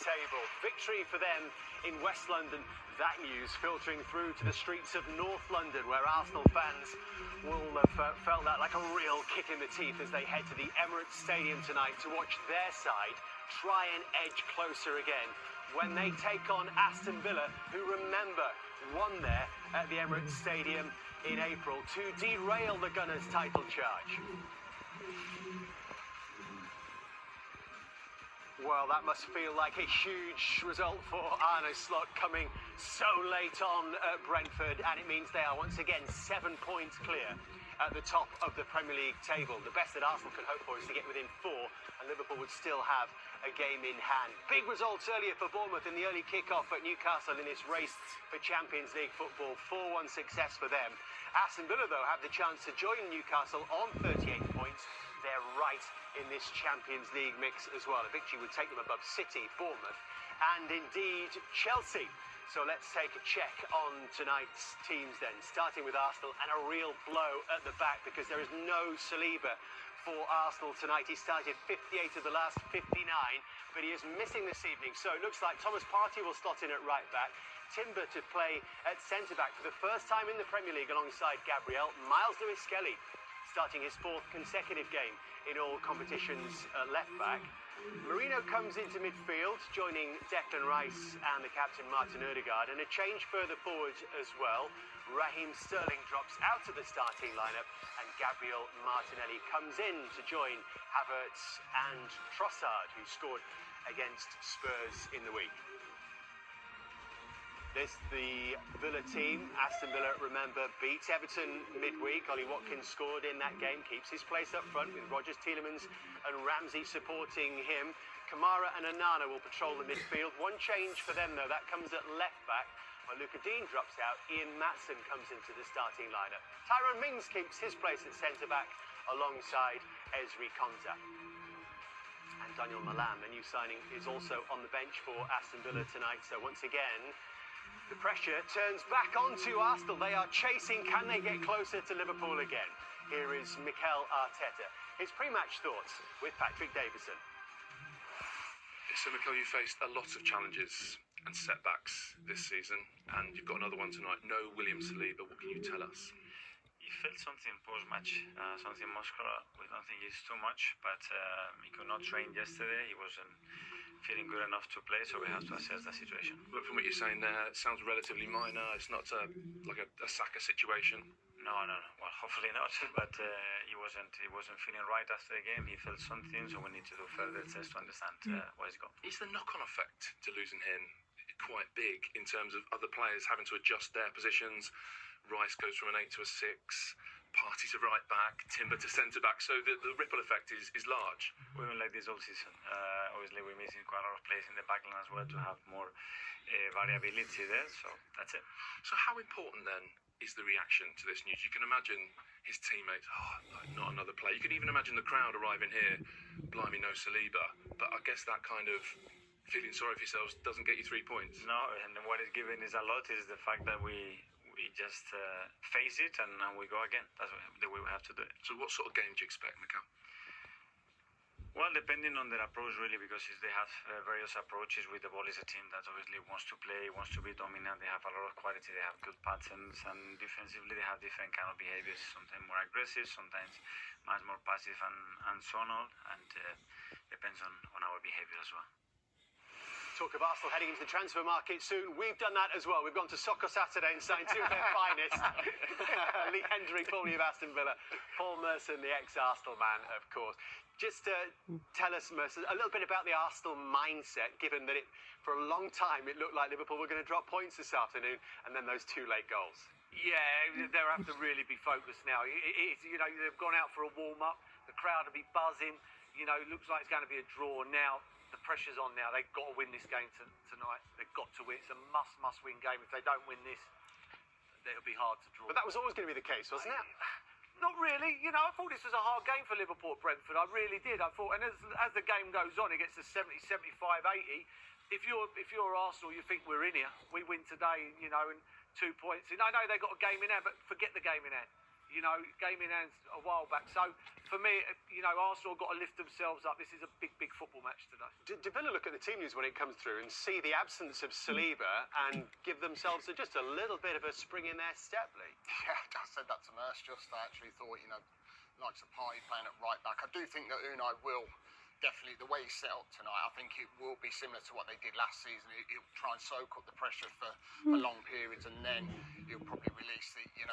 table. Victory for them in West London. That news filtering through to the streets of North London, where Arsenal fans will have felt that like a real kick in the teeth as they head to the Emirates Stadium tonight to watch their side try and edge closer again when they take on Aston Villa, who, remember, won there at the Emirates Stadium in April to derail the Gunners' title charge. Well, that must feel like a huge result for Arne Slot, coming so late on at Brentford, and it means they are once again 7 points clear at the top of the Premier League table. The best that Arsenal can hope for is to get within 4, and Liverpool would still have a game in hand. Big results earlier for Bournemouth in the early kick-off at Newcastle in this race for Champions League football. 4-1 success for them. Aston Villa, though, have the chance to join Newcastle on 38 points. They're right in this Champions League mix as well. A victory would take them above City, Bournemouth, and indeed Chelsea. So let's take a check on tonight's teams then, starting with Arsenal, and a real blow at the back because there is no Saliba for Arsenal tonight. He started 58 of the last 59, but he is missing this evening. So it looks like Thomas Partey will slot in at right back, Timber to play at centre-back for the first time in the Premier League alongside Gabriel. Miles Lewis-Skelly starting his 4th consecutive game in all competitions at left-back. Marino comes into midfield, joining Declan Rice and the captain Martin Ødegaard, and a change further forward as well. Raheem Sterling drops out of the starting lineup, and Gabriel Martinelli comes in to join Havertz and Trossard, who scored against Spurs in the week. This, the Villa team. Aston Villa, remember, beats Everton midweek. Ollie Watkins scored in that game, keeps his place up front with Rogers, Tielemans and Ramsey supporting him. Kamara and Onana will patrol the midfield. One change for them, though, that comes at left-back. When Luca Dean drops out, Ian Maatsen comes into the starting lineup. Tyrone Mings keeps his place at centre-back alongside Ezri Konsa. And Daniel Malam, a new signing, is also on the bench for Aston Villa tonight. So once again, the pressure turns back onto Arsenal. They are chasing. Can they get closer to Liverpool again? Here is Mikel Arteta. His pre-match thoughts with Patrick Davison. So, Mikel, you faced a lot of challenges and setbacks this season, and you've got another one tonight. No William Saliba. What can you tell us? He felt something post-match, something muscular. We don't think it's too much, but he could not train yesterday. He wasn't feeling good enough to play, so we have to assess the situation. But from what you're saying there, it sounds relatively minor. It's not like a Saka situation. No. Well, hopefully not. But he wasn't feeling right after the game. He felt something, so we need to do further tests to understand what he's got. Is the knock-on effect to losing him quite big in terms of other players having to adjust their positions? Rice goes from an 8 to a 6. Partey to right back, Timber to centre back, so the ripple effect is large. We've been like this all season. Obviously, we're missing quite a lot of players in the backline as well to have more variability there, so that's it. So, how important then is the reaction to this news? You can imagine his teammates, not another player. You can even imagine the crowd arriving here, blimey, no Saliba. But I guess that kind of feeling sorry for yourselves doesn't get you 3 points. No, and what is given is a lot is the fact that we just face it and we go again. That's the way we have to do it. So what sort of game do you expect, Mikel? Well, depending on their approach, really, because they have various approaches with the ball. Is a team that obviously wants to play, wants to be dominant. They have a lot of quality. They have good patterns, and defensively they have different kind of behaviors. Sometimes more aggressive, sometimes much more passive, and so on. And depends on our behavior as well. Talk of Arsenal heading into the transfer market soon. We've done that as well. We've gone to Soccer Saturday and signed 2 of their finest. Lee Hendrick, formerly of Aston Villa. Paul Merson, the ex-Arsenal man, of course. Just tell us, Merson, a little bit about the Arsenal mindset, given that for a long time it looked like Liverpool were going to drop points this afternoon, and then those 2 late goals. Yeah, they'll have to really be focused now. They've gone out for a warm-up. The crowd will be buzzing. It looks like it's going to be a draw now. The pressure's on now. They've got to win this game tonight. They've got to win. It's a must-win game. If they don't win this, it'll be hard to draw. But that was always going to be the case, wasn't it? Not really. I thought this was a hard game for Liverpool at Brentford. I really did. I thought, and as the game goes on, it gets to 70, 75, 80. If you're Arsenal, you think we're in here. We win today, and 2 points. I know they've got a game in hand, but forget the game in hand. You know, game in hands a while back. So, for me, you know, Arsenal have got to lift themselves up. This is a big, big football match today. Do Villa look at the team news when it comes through and see the absence of Saliba and give themselves just a little bit of a spring in their step, Lee? Yeah, I said that to Merce just. I actually thought, you know, likes of Party playing at right back. I do think that Unai will definitely, the way he set up tonight, I think it will be similar to what they did last season. He'll try and soak up the pressure for long periods, and then he'll probably release the, you know,